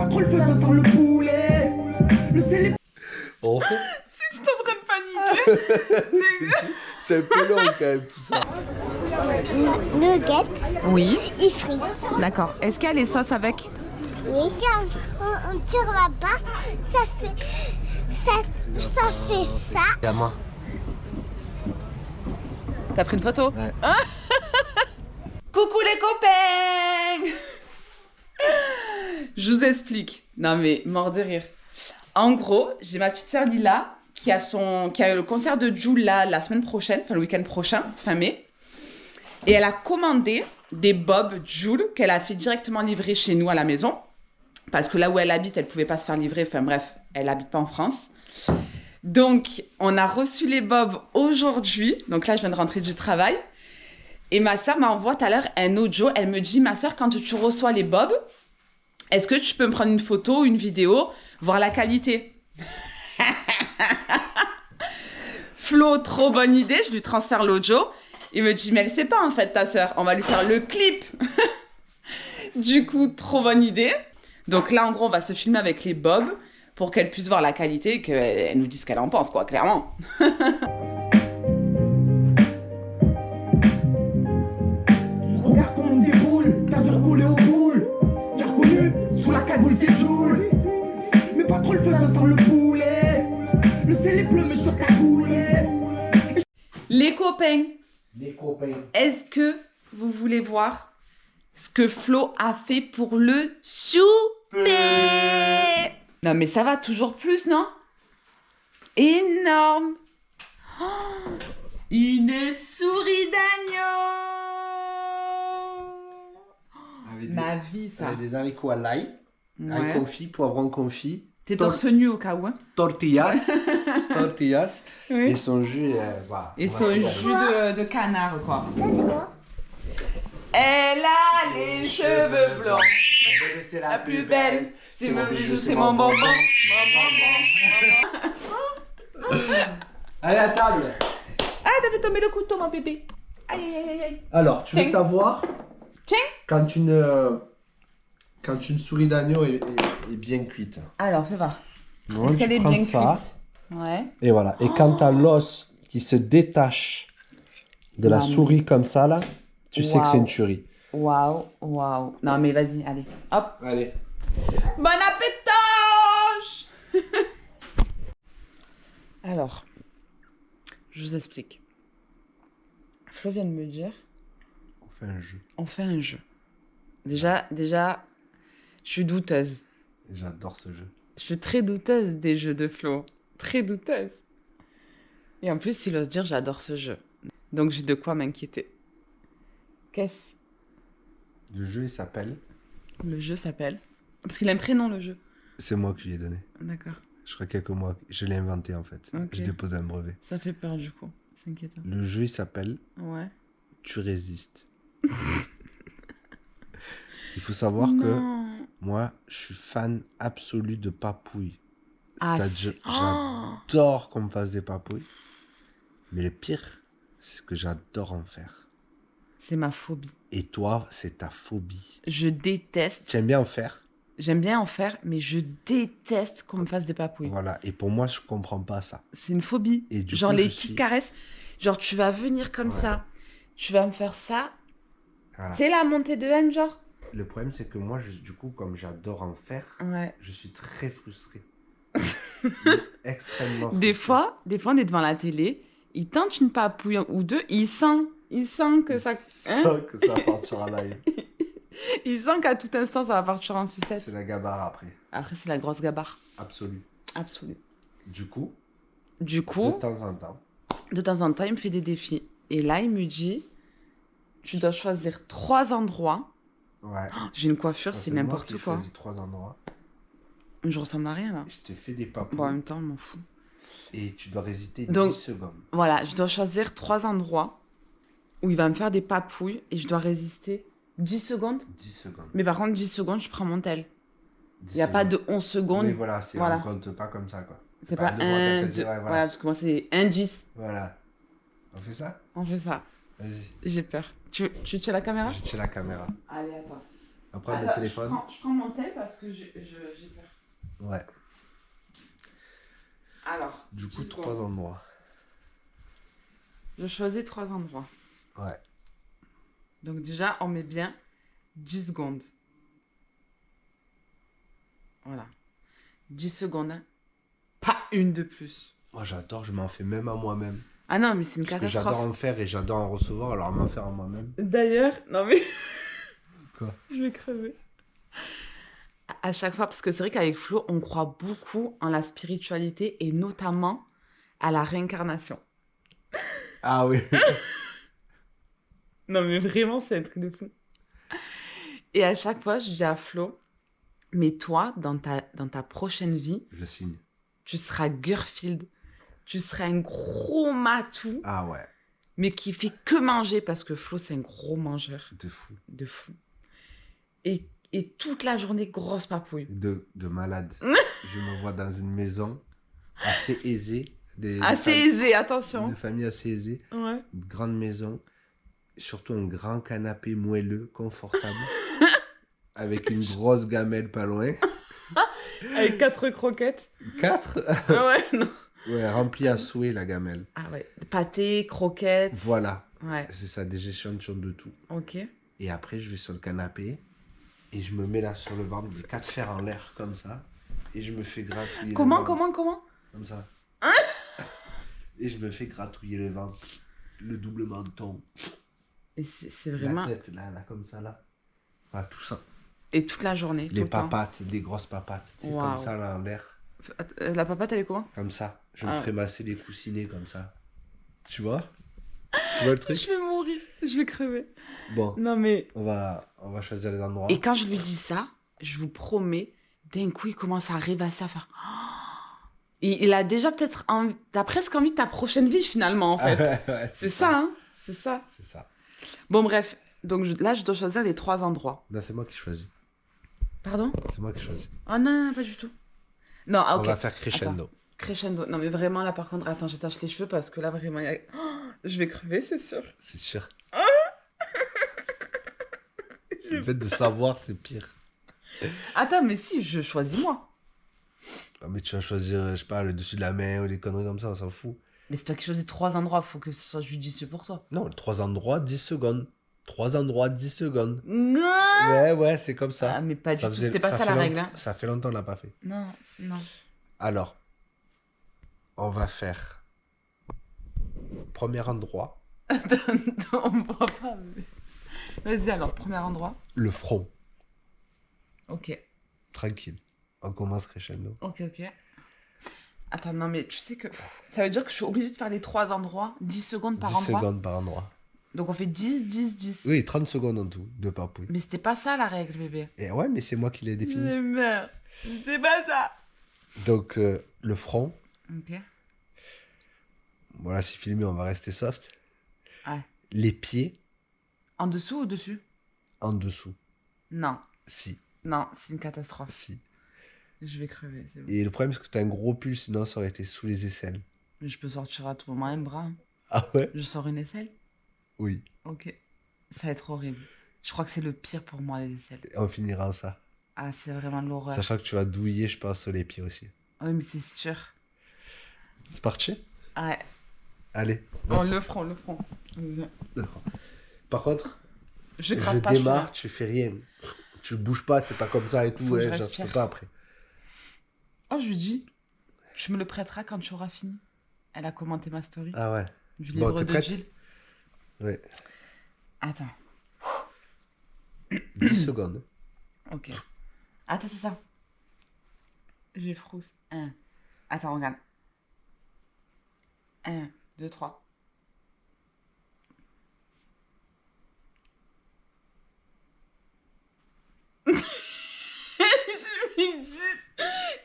pas trop le feu, ça sent le poulet. Le célib... Oh, C'est que je suis en train de paniquer. c'est un peu long quand même tout ça. Nuggets Oui, et frites. d'accord. Est-ce qu'il y a les sauces avec? Oui, quand on tire là-bas, ça fait ça. Et à moi. T'as pris une photo? Ouais. Hein? Coucou les copains. Je vous explique. Non mais, mort de rire. En gros, j'ai ma petite sœur Lila qui a le concert de Jul là, la semaine prochaine, enfin le week-end prochain, fin mai. Et elle a commandé des bobs Jul qu'elle a fait directement livrer chez nous à la maison. Parce que là où elle habite, elle ne pouvait pas se faire livrer. Enfin bref, elle n'habite pas en France. Donc, on a reçu les bobs aujourd'hui. Donc là, je viens de rentrer du travail. Et ma sœur m'envoie tout à l'heure un audio. Elle me dit, ma sœur, quand tu reçois les bobs, est-ce que tu peux me prendre une photo, une vidéo, voir la qualité? Flo, trop bonne idée. Je lui transfère l'audio. Il me dit, mais elle sait pas en fait, ta sœur. On va lui faire le clip. Du coup, trop bonne idée. Donc là, en gros, on va se filmer avec les bobs pour qu'elle puisse voir la qualité et qu'elle nous dise ce qu'elle en pense, quoi, clairement. Regarde comment on déroule, 15 heures collé au boule. J'ai reconnu, sous la cagoule c'est Joule. Mais pas trop le feu, ça sent le poulet. Le célib bleu, mais sur cagoulé. Les copains, Les copains. est-ce que vous voulez voir ce que Flo a fait pour le souper? Non, mais ça va toujours plus, non? Énorme! Oh, une souris d'agneau! Avec Ma vie, ça. avec des haricots à l'ail, Ouais. ail confit, poivron confit, T'es torse nu au cas où, hein? tortillas, tortillas, Oui. et son jus, voilà. Et On son va- jus de canard, quoi. Ça, c'est quoi? Elle a les cheveux blancs. Mon bébé, c'est La plus belle, c'est mon bijou, c'est mon bonbon. Allez à table. Ah, t'as fait tomber le couteau, mon bébé. Aïe, aïe, aïe, aïe. Alors, tu veux Tiens. savoir Tiens. quand une souris d'agneau est bien cuite. Alors, fais voir. Donc, Est-ce qu'elle tu est prends bien ça, cuite? Ouais. et voilà. Et quand t'as l'os qui se détache de la Non, mais- souris comme ça, là, tu sais que c'est une tuerie. Waouh, waouh. Non, mais vas-y, allez. Hop. Allez. Bon appétit! Alors, je vous explique. Flo vient de me dire, On fait un jeu. on fait un jeu. Déjà, je suis douteuse. J'adore ce jeu. Je suis très douteuse des jeux de Flo. Très douteuse. Et en plus, il ose dire j'adore ce jeu. Donc j'ai de quoi m'inquiéter. Qu'est-ce Le jeu, il s'appelle... le jeu s'appelle? Parce qu'il a un prénom, le jeu. C'est moi qui l'ai donné. D'accord. Je crois quelques mois. Je l'ai inventé, en fait. Ok. J'ai déposé un brevet. Ça fait peur du coup. C'est inquiétant. Le jeu, il s'appelle Ouais. Tu résistes. Il faut savoir que Non. moi, je suis fan absolu de papouilles. Ah, C'est-à-dire, c'est- Oh. j'adore qu'on me fasse des papouilles. Mais le pire, c'est que j'adore en faire. C'est ma phobie. Et toi, c'est ta phobie. Je déteste. Tu aimes bien en faire? J'aime bien en faire, mais je déteste qu'on me fasse des papouilles. Voilà. Et pour moi, je comprends pas ça. C'est une phobie. Et du Genre coup, les je petites suis- caresses. Genre tu vas venir comme Ouais. ça. Tu vas me faire ça. Voilà. C'est la montée de haine, genre. Le problème, c'est que moi, du coup, comme j'adore en faire, Ouais. je suis très frustré. Extrêmement frustré. Des fois, on est devant la télé. Il tente une papouille ou deux. Il sent que ça. Ça, que ça partira live. Il sent qu'à tout instant, ça va partir en sucette. C'est la gabarre après. Après, c'est la grosse gabarre. Absolu. Absolue. Du coup, Du de coup, temps en temps, de temps en temps, il me fait des défis. Et là, il me dit tu dois choisir 3 endroits. ouais. J'ai une coiffure, Moi, c'est moi n'importe qui ai quoi. choisi 3 endroits. Je ressemble à rien là. Je te fais des papous Bon, en même temps, je m'en fous. et tu dois résister Donc- 10 secondes. Voilà, je dois choisir 3 endroits où il va me faire des papouilles et je dois résister 10 secondes. 10 secondes. Mais par contre, 10 secondes, je prends mon tel. 10 Il n'y a pas secondes. de 11 secondes. Oui, voilà, Voilà. on compte pas comme ça, quoi. C'est pas devoir 1, d'être 2. dit, ouais, Voilà. voilà. Parce que moi, c'est 1, 10. Voilà. On fait ça? On fait ça. Vas-y. J'ai peur. Tu tues la caméra? Je tire la caméra. Allez, attends. Après le Attends, téléphone. Je prends mon tel parce que j'ai peur. Ouais. Alors. Du coup, 10 3 secondes. endroits. Je choisis 3 endroits. Ouais. Donc déjà, on met bien 10 secondes. Voilà. 10 secondes. Hein. Pas une de plus. Moi, j'adore, je m'en fais même à moi-même. Ah non, mais c'est une Parce que j'adore catastrophe. en faire et j'adore en recevoir, alors m'en faire à moi-même. D'ailleurs, non mais... Quoi? Je vais crever. À chaque fois, parce que c'est vrai qu'avec Flo, on croit beaucoup en la spiritualité et notamment à la réincarnation. Ah oui. Non mais vraiment, c'est un truc de fou. Et à chaque fois, je dis à Flo, mais toi, dans ta prochaine vie, Je signe. tu seras Garfield. Tu seras un gros matou, Ah ouais, mais qui fait que manger, parce que Flo, c'est un gros mangeur de fou. de fou. Et toute la journée, grosse papouille. De malade. Je me vois dans une maison assez aisée. Assez aisé, attention. Une famille assez aisée. Ouais. Une grande maison. Surtout un grand canapé moelleux, confortable. Avec une grosse gamelle pas loin. Avec 4 croquettes. 4 Ouais, non. Ouais, remplie à souhait la gamelle. Ah ouais, pâté, croquettes. Voilà. Ouais, C'est ça, des échantillons de tout. ok. Et après, je vais sur le canapé. Et je me mets là sur le ventre, les 4 fers en l'air, comme ça. Et je me fais gratouiller le Comment ventre. Comme ça. Et je me fais gratouiller le ventre. Le double menton. Et c'est vraiment... La tête, là, comme ça, là. Voilà, tout ça. Et toute la journée, tout Les le temps. papates, les grosses papates. Tu sais, Waouh. comme ça, là, en l'air. La papate, elle est comment? Comme ça. Je Ah. me ferai masser les coussinets, comme ça. Tu vois? Tu vois le truc? Je vais mourir, je vais crever. Bon, Non mais... on va choisir les endroits. Et quand je lui dis ça, je vous promets, d'un coup, il commence à rêvasser, à faire... Il a déjà peut-être envie... T'as presque envie de ta prochaine vie, finalement, en fait. Ouais, C'est ça, hein? C'est ça. C'est ça. Bon, bref. Donc là, je dois choisir les 3 endroits. Non, c'est moi qui choisis. Pardon? C'est moi qui choisis. Oh non, pas du tout. Non, ah, ok. On va faire crescendo. Crescendo. Non, mais vraiment, là, par contre, attends, j'attache les cheveux parce que là, vraiment, je vais crever, c'est sûr. C'est sûr. Le fait de savoir, c'est pire. Attends, mais si, je choisis moi. Ah, mais tu vas choisir, je sais pas, le dessus de la main ou des conneries comme ça, on s'en fout. Mais c'est toi qui choisis 3 endroits, faut que ce soit judicieux pour toi. Non, 3 endroits, 10 secondes. 3 endroits, 10 secondes. Non. Ouais, c'est comme ça. Ah, mais pas du tout, faisait- c'était pas ça fait la long- règle. Hein. Ça fait longtemps qu'on l'a pas fait. Non, non. Alors, on va faire premier endroit, Attends, on voit pas. Mais... Vas-y alors, premier endroit. le front. Ok, Tranquille. On commence crescendo. ok. Attends, non, mais tu sais que... Ça veut dire que je suis obligée de faire les 3 endroits, 10 secondes par 10 endroit. secondes par endroit. Donc on fait 10, 10, 10. Oui, 30 secondes en tout, de papouille. Mais c'était pas ça la règle, bébé. Et ouais, mais c'est moi qui l'ai défini. Mais merde, c'était pas ça. Donc, le front. Ok. Voilà, c'est filmé, on va rester soft. Ouais. Les pieds En dessous ou au-dessus? en dessous. Non, Si, non, c'est une catastrophe. si. Je vais crever, c'est bon. Et le problème, c'est que t'as un gros pull, sinon ça aurait été sous les aisselles. Mais je peux sortir à tout moment un bras. Hein. Ah ouais? Je sors une aisselle? Oui. Ok. Ça va être horrible. Je crois que c'est le pire pour moi, les aisselles. Et on finira en ça. Ah, c'est vraiment de l'horreur. Sachant que tu vas douiller, je pense, sur les pieds aussi. Oui, mais c'est sûr. C'est parti? Ouais. Allez. Oh, vas-y. le front. D'accord. Par contre, Je je gratte pas, démarre, tu fais rien. Tu bouges pas, tu fais pas comme ça et tout. Faut que je Ouais, je respire. peux pas après. Oh, je lui dis, tu me le prêteras quand tu auras fini. Elle a commenté ma story Ah ouais. du Bon, livre t'es de prête? Jill. Ouais. Attends, 10 secondes. ok. Attends, c'est ça. J'ai frousse. 1. Attends, regarde. 1, 2, 3.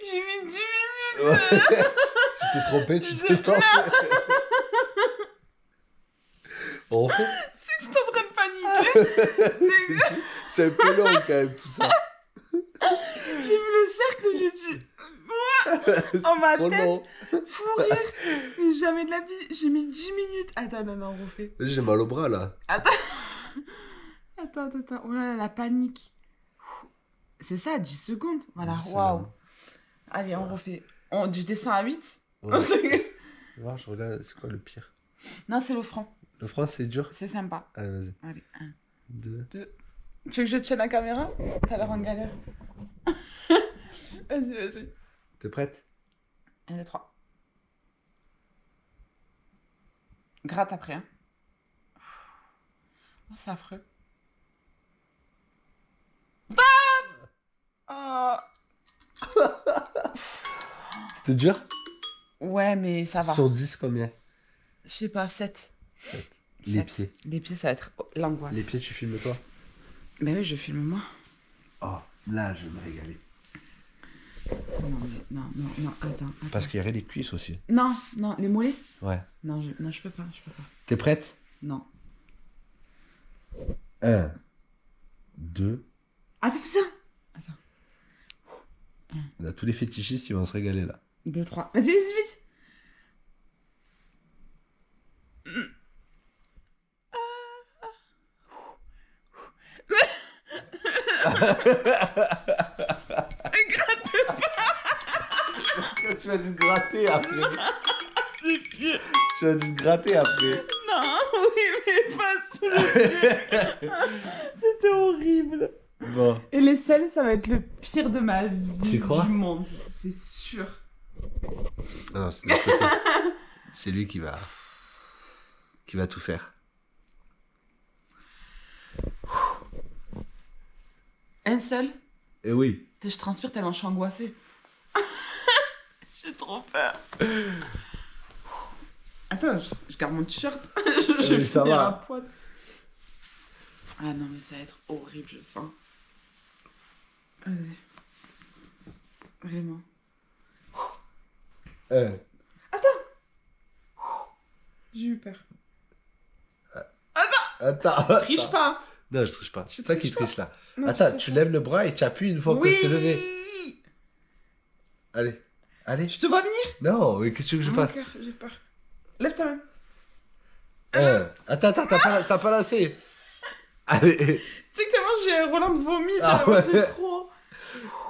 J'ai mis 10 minutes. Ouais. Tu t'es trompé, tu t'es trompé. On refait? Je sais que je suis en train de paniquer. C'est un peu long quand même tout ça. J'ai vu le cercle, j'ai dit... Oh, ma Trop tête. long. Fou rire. Mais jamais de la vie. J'ai mis 10 minutes. Attends, non, on refait. J'ai mal au bras là. Attends. Oh là là, la panique. C'est ça, 10 secondes. Voilà, C'est waouh. là. Allez, on refait. Je descends à 8. Ouais. Voir, je regarde, c'est quoi le pire? Non, c'est le front. Le franc, c'est dur? C'est sympa. Allez, vas-y. Allez, 1, 2. 2. Tu veux que je tienne la caméra? T'as l'air en galère. Vas-y, vas-y. T'es prête? 1, 2, 3. Gratte après, hein. Oh, c'est affreux. Oh. C'était dur? Ouais, mais ça va. Sur 10, combien? Je sais pas, 7. Les pieds. Les pieds, ça va être l'angoisse. Les pieds, tu filmes toi? Mais oui, je filme moi. Oh, là, je vais me régaler. Non, attends. Parce qu'il y aurait les cuisses aussi. Non, les mollets. Ouais. Non, je peux pas. T'es prête? Non. 1, 2. Attends. Là, tous les fétichistes, ils vont se régaler là. 2, 3. Vas-y, vite. Tu vas dû te gratter après. C'est pire. Tu vas dû te gratter après. Non, oui, mais pas sous le pied. C'était horrible. Bon. Et les selles, ça va être le pire de ma vie. Tu crois? Du monde, c'est sûr. Ah non, c'est de l'autre côté. C'est lui qui va tout faire. Un seul. Et oui. Je transpire tellement je suis angoissée. J'ai trop peur. Attends, je garde mon t-shirt. je vais ça finir va. à poil. Ah non, mais ça va être horrible, je sens. Vas-y. Vraiment. J'ai eu peur. Attends. Triche pas. Non, je triche pas. C'est toi qui triche là. Non, Attends, triche tu pas. lèves le bras et tu appuies une fois que Oui. c'est levé. Allez. Je te vois venir. Non, mais qu'est-ce que tu veux que je Mon fasse? cœur, j'ai peur. Lève ta main. Attends, t'as pas lancé. Allez. Tu sais que tellement j'ai Roland de vomi, Ah tellement ouais. c'est trop.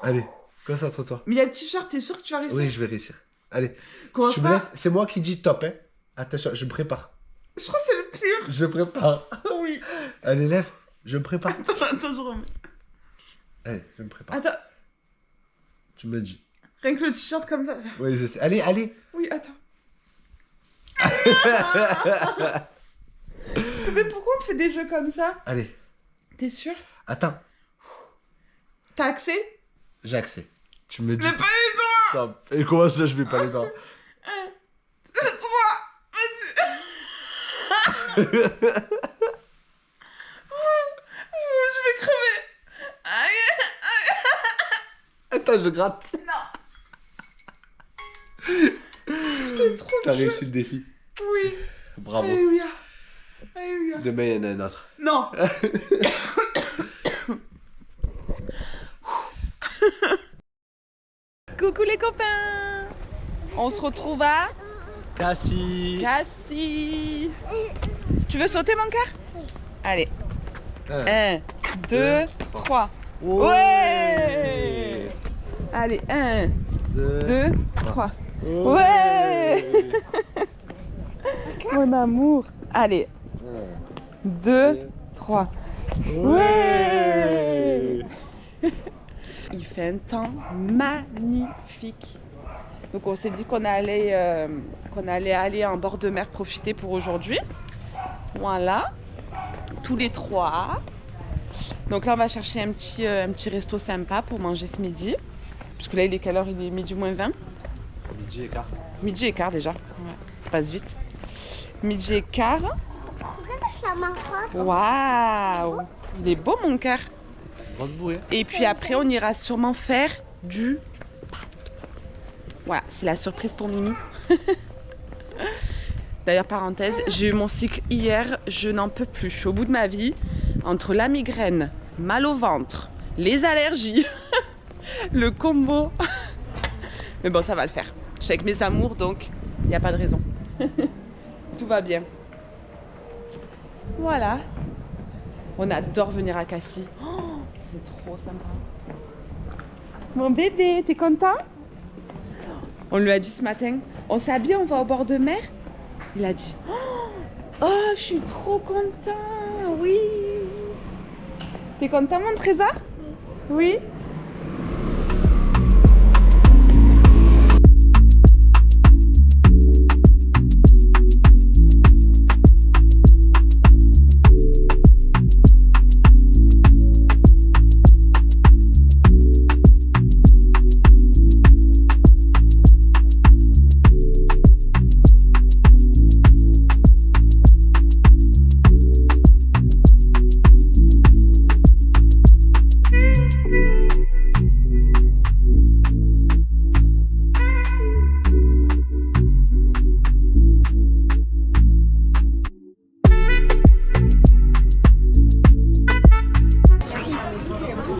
Allez, concentre-toi. Mais il y a le t-shirt, t'es sûr que tu vas réussir? Oui, je vais réussir. Allez, Commence tu me pas. laisses. C'est moi qui dis top, hein. Attention, je me prépare. Je crois que c'est le pire. Je me prépare. Oui. Allez, lève. Je me prépare. Attends, je remets. Allez, je me prépare. Attends, Tu me dis. rien que le t-shirt comme ça. Oui, je sais. Allez. Oui, attends. Mais pourquoi on fait des jeux comme ça? Allez. T'es sûr? Attends. T'as accès? J'ai accès. Tu me dis. Mais pas les doigts! Attends. Et comment ça, je mets pas les dents? 3, vas-y. Je vais crever. Aïe. Attends, je gratte. Non. C'est trop T'as dur. réussi le défi. Oui. Bravo. Alléluia. Demain, il y en a un autre. Non. Coucou les copains. On se retrouve à Cassie. Cassis. Tu veux sauter mon cœur? Oui. Allez. 1, 1, 2, 3. Ouais. Allez, 1, 2, 3. Ouais. Mon amour. Allez. 2, 3. Ouais. Il fait un temps magnifique. Donc on s'est dit qu'on allait aller en bord de mer profiter pour aujourd'hui. Voilà. Tous les trois. Donc là on va chercher un petit resto sympa pour manger ce midi. Parce que là il est quelle heure? Il est midi moins 20. Midi et quart. Midi et quart déjà. Ouais, ça passe vite. Midi et quart. Ça m'enfante. Waouh! Il est beau mon cœur. Grosse bouée. Et puis après, on ira sûrement faire du... Voilà, c'est la surprise pour Mimi. D'ailleurs, parenthèse, j'ai eu mon cycle hier, je n'en peux plus. Je suis au bout de ma vie. Entre la migraine, mal au ventre, les allergies, le combo. Mais bon, ça va le faire. Je suis avec mes amours, donc il n'y a pas de raison. Tout va bien. Voilà. On adore venir à Cassis. Oh, c'est trop sympa. Mon bébé, t'es content? On lui a dit ce matin, on s'habille, on va au bord de mer. Il a dit, oh, je suis trop content, oui. T'es content, mon trésor? Oui.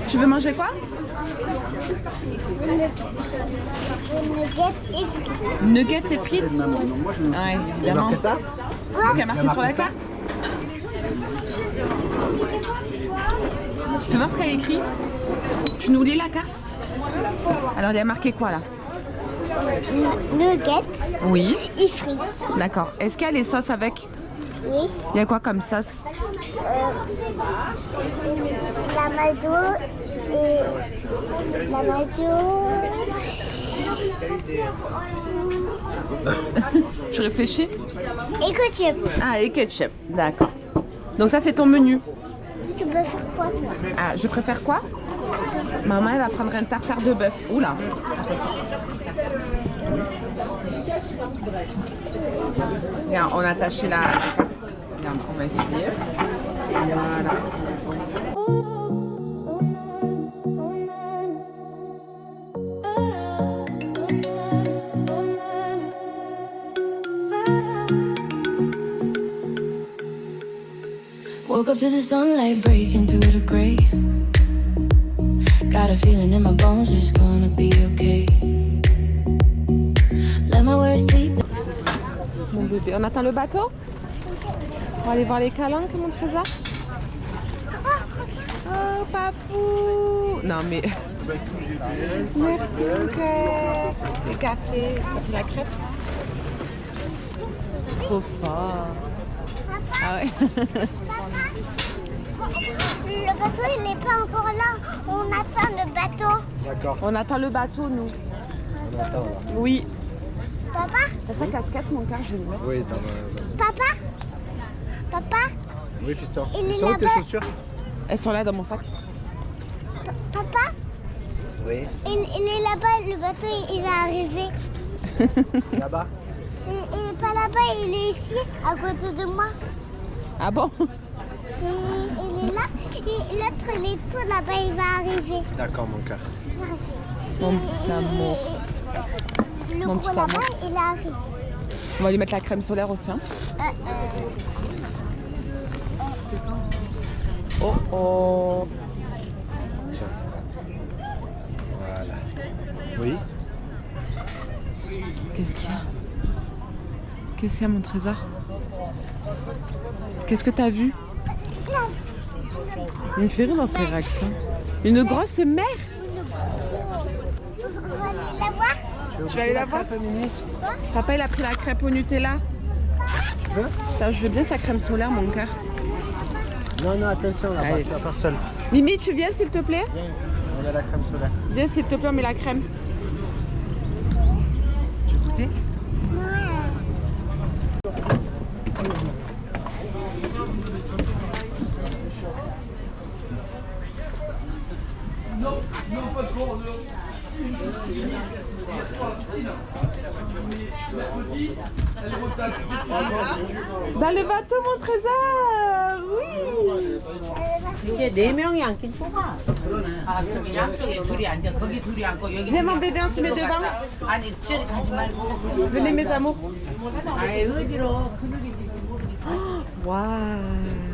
Tu veux manger quoi? Nuggets et frites. Ouais, évidemment. C'est ce qui a marqué sur la carte. Tu veux voir ce qu'il y a écrit? Tu nous lis la carte? Alors il y a marqué quoi là? Nuggets Oui. et frites. D'accord. Est-ce qu'il y a les sauces avec? Oui. Il y a quoi comme sauce? La mayo et la mayo. Tu réfléchis? Et ketchup. Ah, et ketchup. D'accord. Donc ça c'est ton menu. Tu peux faire quoi toi? Ah, je préfère quoi? Maman, elle va prendre un tartare de bœuf. Oula. Regarde, on a attaché la carte. Regarde, on va essayer. Voilà. Woke up to the sunlight breaking through the gray. Got a feeling in my bones it's gonna be okay. Let my worries sleep. Mon bébé, on attend le bateau? On va aller voir les calanques, mon trésor? Oh, papou! Non, mais... Merci, mon cœur! Le café, la crêpe. Trop fort! Ah ouais? Le bateau il n'est pas encore là. On attend le bateau. D'accord, On attend le bateau, nous. on attend là. Oui. Papa, T'as sa casquette, mon cœur, je vais le mettre. Oui, papa, papa, oui, fiston. Il est Fiston, tes là-bas. chaussures? Elles sont là dans mon sac. papa. Oui. Il est là-bas. Le bateau il va arriver. Là-bas? Il n'est pas là-bas. Il est ici, à côté de moi. Ah bon? Il est là. Et l'autre il est tout là-bas. Il va arriver. D'accord, mon cœur. Mon petit amour. Le Mon gros petit là-bas, amour. il arrive. On va lui mettre la crème solaire aussi. Hein. Oh oh. Tiens. Voilà. Oui? Qu'est-ce qu'il y a? Qu'est-ce qu'il y a, mon trésor? Qu'est-ce que t'as vu? Il me fait rire dans ses réactions. Une grosse mer? On va aller la voir. Je vais aller la voir. Papa, il a pris la crêpe au Nutella. Putain, je veux bien sa crème solaire, mon cœur. Non, non, attention, là, Allez. pas seul. Mimi, tu viens, s'il te plaît? On a la crème solaire. Viens, s'il te plaît, on met la crème. Tu veux goûter? Dans le bateau, mon trésor! Oui! 이게 네 명이 앉긴 좁아. 아, 그럼 양쪽에 둘이 앉아. 거기 둘이 앉고 여기. Viens, mon bébé, on se met devant. 아니, 저리 가지 말고. Venez, mes amours. 아이, 어디로 그늘이지 모르겠다. Waouh!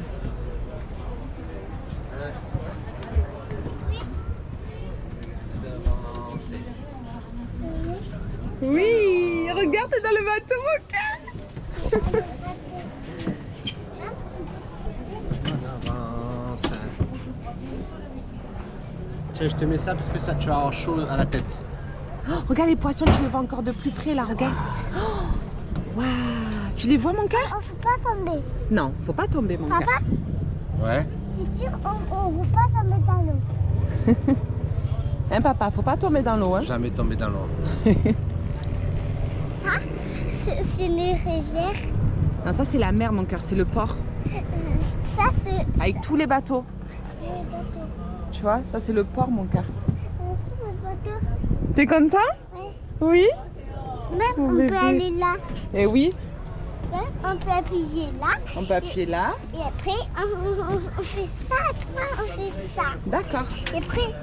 Oui! Regarde, t'es dans le bateau, mon cœur! On avance. Tiens, je te mets ça parce que ça, tu vas avoir chaud à la tête. Oh, regarde les poissons, tu les vois encore de plus près là, regarde. Oh, waouh, tu les vois mon cœur? On faut pas tomber. Non, faut pas tomber mon cœur. Papa, Ouais. c'est sûr, on ne faut pas tomber dans l'eau. Hein papa, faut pas tomber dans l'eau hein. Jamais tomber dans l'eau. Ça, c'est une rivière. Non, ça c'est la mer mon cœur, c'est le port. Ça, c'est Avec tous les bateaux. le bateau. Tu vois, ça c'est le port mon cœur. Le bateau. T'es content? Ouais. Oui. Même Mon on bébé. peut aller là. Et oui, Hein, on peut appuyer là. on peut appuyer là. Et après, on fait ça. Après, on fait ça. D'accord. Et après,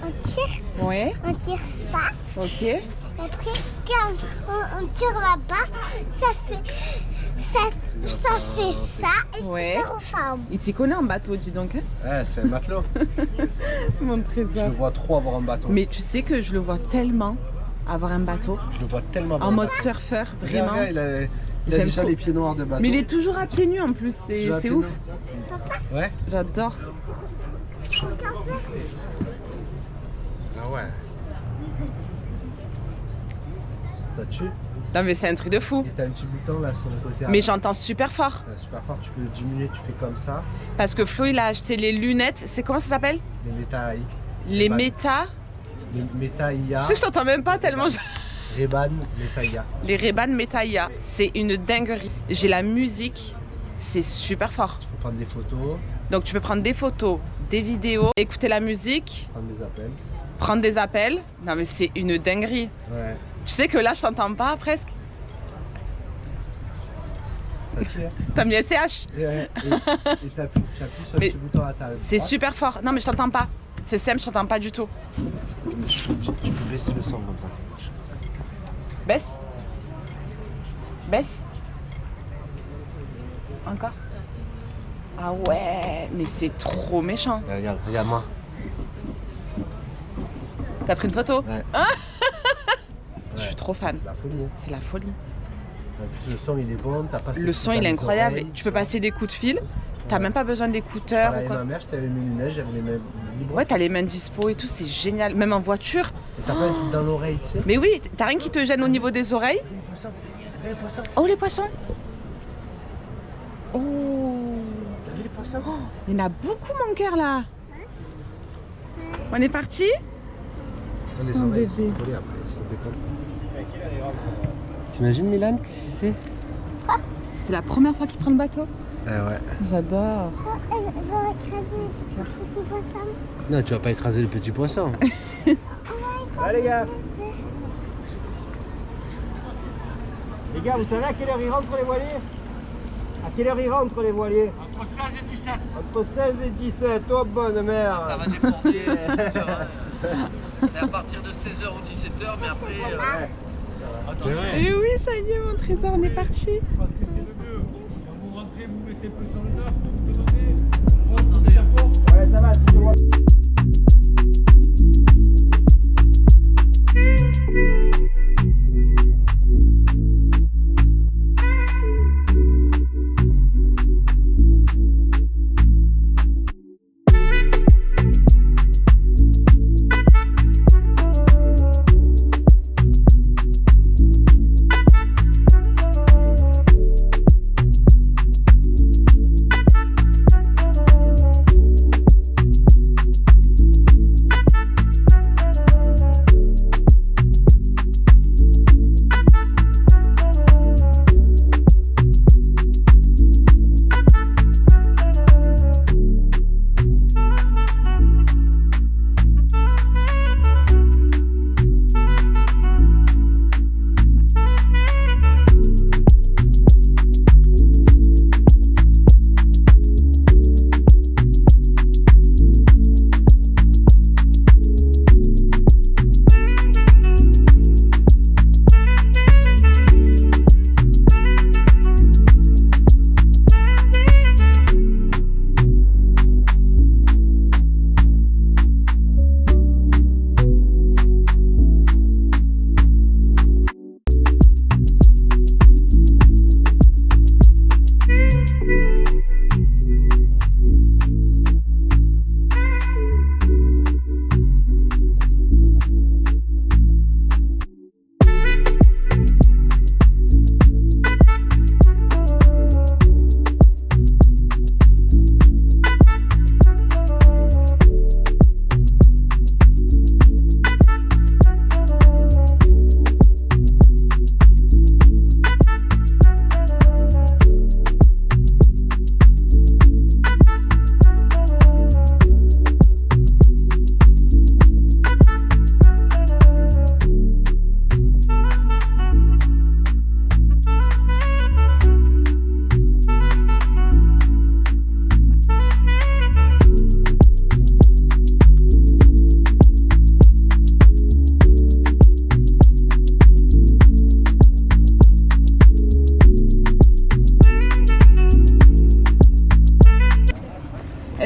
Ouais, on tire ça. ok. Et après, quand on tire là-bas, ça fait ça et Ouais. ça ressemble. Il s'y connaît en bateau, dis donc. Hein. Ouais, c'est un matelot. Mon Je trésor. le vois trop avoir un bateau. Mais tu sais que je le vois tellement avoir un bateau. Je le vois tellement avoir En un mode bateau. surfeur, Regarde, vraiment. regarde, il a J'aime déjà trop. les pieds noirs de bateau. Mais il est toujours à pieds nus en plus, c'est Déjà à pieds ouf. nus. Ouais. J'adore. Ah ouais. Ça tue. Non mais c'est un truc de fou. Et t'as un petit bouton là sur le côté. Mais j'entends super fort. Super fort, tu peux le diminuer, tu fais comme ça. Parce que Flo il a acheté les lunettes, c'est comment ça s'appelle? Les méta Les Ray-Ban. méta. Les méta IA. Tu sais que je t'entends même pas tellement. Ray-Ban, méta IA. Les Ray-Ban Meta IA, c'est une dinguerie. J'ai la musique, c'est super fort. Tu peux prendre des photos, Donc tu peux prendre des photos, des vidéos, écouter la musique, prendre des appels. prendre des appels. Non mais c'est une dinguerie. Ouais. Tu sais que là je t'entends pas presque. Ça tue. Hein. T'as mis SCH. Et tu appuies sur le Mais petit bouton à ta C'est droite. super fort. Non mais je t'entends pas. C'est simple, je t'entends pas du tout. Tu peux baisser le son comme ça. Baisse. Baisse. Encore. Ah ouais, mais c'est trop méchant. Regarde, regarde-moi. T'as pris une photo? Ouais. Je suis trop fan. C'est la folie. Hein. C'est la folie. En plus, le son il est bon, t'as pas. Le son il est incroyable. Tu peux passer des coups de fil. T'as même pas besoin d'écouteurs ou Avec quoi. ma mère, j'avais mes lunettes, j'avais les mêmes libres. Ouais, t'as les mains dispo et tout, c'est génial. Même en voiture. Et t'as pas un truc dans l'oreille, tu sais. Mais oui, t'as rien qui te gêne au niveau des oreilles. Les poissons. Oh, les poissons. Oh, T'as vu les poissons? il y en a beaucoup, mon cœur, là. On est parti? Les Mon oreilles bébé. sont collées après, ça déconne. T'imagines Milan, qu'est-ce que c'est? C'est la première fois qu'il prend le bateau. Ah ouais. J'adore. Elle va écraser le petit poisson. Non, tu vas pas écraser le petit poisson. Allez les gars. Les gars, vous savez à quelle heure ils rentrent les voiliers? À quelle heure ils rentrent les voiliers? Entre 16 et 17. Entre 16 et 17, oh bonne mère. Ça va déborder. C'est à partir de 16h ou 17h, mais après. Attendez. Et oui, ça y est, mon trésor, on est parti. Parce que c'est le mieux. Quand vous rentrez, vous mettez plus sur le neuf, vous donnez. Ouais, ça va, tu vois.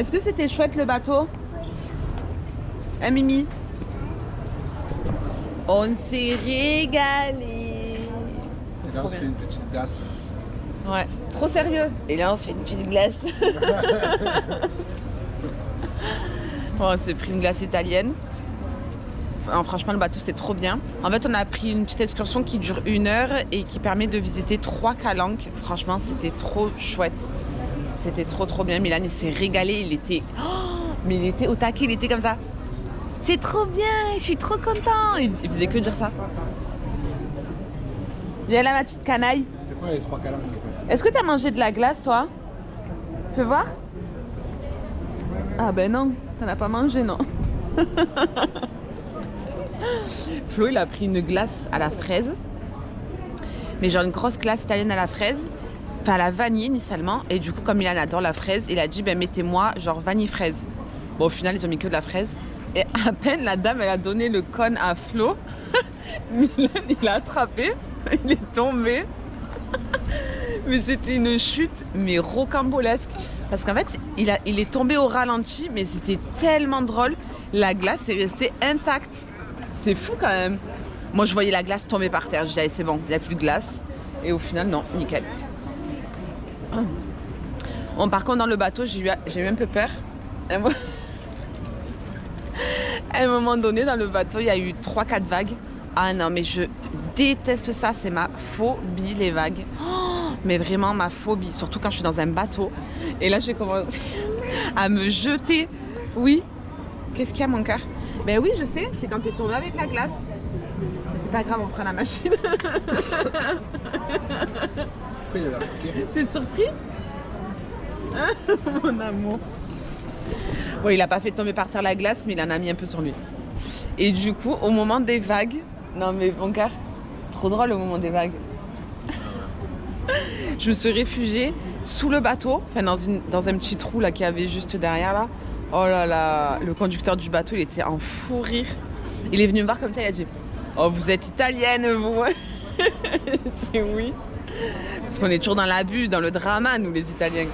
Est-ce que c'était chouette le bateau? Hein, Mimi? On s'est régalé. Et là, on se fait une petite glace. Ouais, trop sérieux. Et là, on se fait une petite glace. Bon, on s'est pris une glace italienne. Enfin, franchement, le bateau, c'était trop bien. En fait, on a pris une petite excursion qui dure 1 heure et qui permet de visiter 3 calanques. Franchement, c'était trop chouette. C'était trop bien. Milan, il s'est régalé. Il était... Oh, mais il était au taquet, il était comme ça. C'est trop bien, je suis trop content. Il faisait que dire ça. Viens là, ma petite canaille. C'est quoi les 3 calanques? Est-ce que tu as mangé de la glace, toi? Fais voir. Ah ben non, t'en as pas mangé, non. Flo, il a pris une glace à la fraise. Mais genre une grosse glace italienne à la fraise. Enfin, à la vanille initialement. Et du coup, comme Milan adore la fraise, il a dit, ben mettez-moi genre vanille fraise. Bon, au final, ils ont mis que de la fraise. Et à peine la dame, elle a donné le cône à Flo. Milan, il l'a attrapé. Il est tombé. Mais c'était une chute, mais rocambolesque. Parce qu'en fait, il est tombé au ralenti, mais c'était tellement drôle. La glace est restée intacte. C'est fou quand même. Moi, je voyais la glace tomber par terre. Je disais, c'est bon, il n'y a plus de glace. Et au final, non, nickel. Bon, par contre, dans le bateau, j'ai eu un peu peur. À un moment donné, dans le bateau, il y a eu 3-4 vagues. Ah non, mais je déteste ça. C'est ma phobie, les vagues. Oh, mais vraiment ma phobie, surtout quand je suis dans un bateau. Et là, j'ai commencé à me jeter. Oui. Qu'est-ce qu'il y a, mon cœur? Ben oui, je sais, c'est quand t'es tombé avec la glace. Mais c'est pas grave, on prend la machine. T'es surpris? Hein, mon amour. Bon, il a pas fait tomber par terre la glace, mais il en a mis un peu sur lui. Et du coup, au moment des vagues... Non mais mon cœur, trop drôle au moment des vagues. Je me suis réfugiée sous le bateau, enfin dans un petit trou là qu'il y avait juste derrière là. Oh là là, le conducteur du bateau, il était en fou rire. Il est venu me voir comme ça, il a dit « Oh, vous êtes italienne, vous ?» J'ai dit oui. Parce qu'on est toujours dans l'abus, dans le drama, nous les Italiens.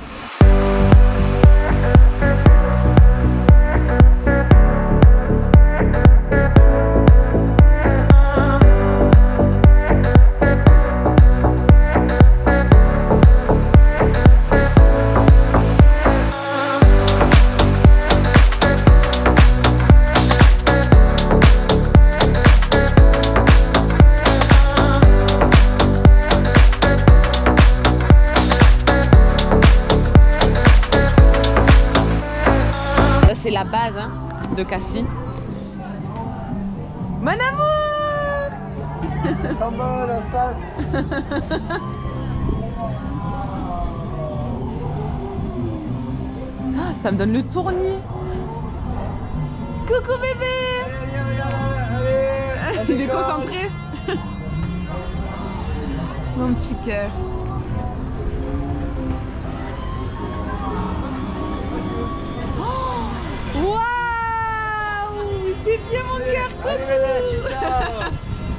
C'est la base hein, de Cassis. Mon amour! S'envole, Stas. Ça me donne le tournis. Coucou bébé! Il est concentré. Mon petit cœur. Waouh! C'est bien mon cœur! Ciao.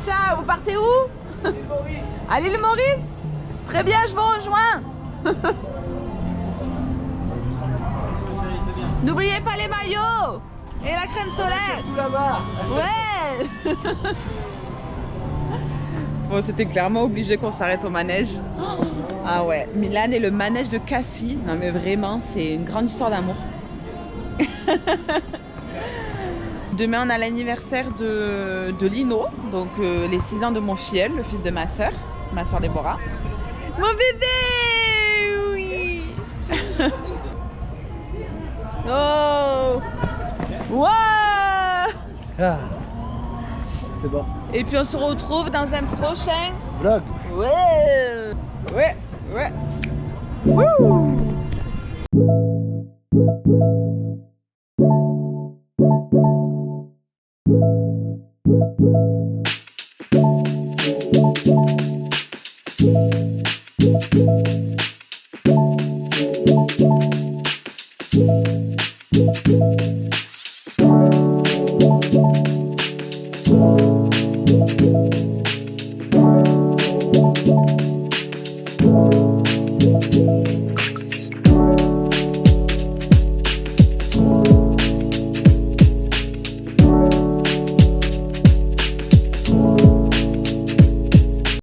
Ciao! Vous partez où? À l'île Maurice? Très bien, je vous rejoins! N'oubliez pas les maillots! Et la crème solaire! Tout là-bas. Ouais! Bon, c'était clairement obligé qu'on s'arrête au manège. Ah ouais, Milan et le manège de Cassis. Non mais vraiment, c'est une grande histoire d'amour. Demain, on a l'anniversaire de Lino, donc les 6 ans de mon filleul, le fils de ma soeur Déborah. Mon bébé! Oui! Oh! Wow! Ah. C'est bon. Et puis on se retrouve dans un prochain Vlog. Ouais! Ouais! Ouais! Wouh!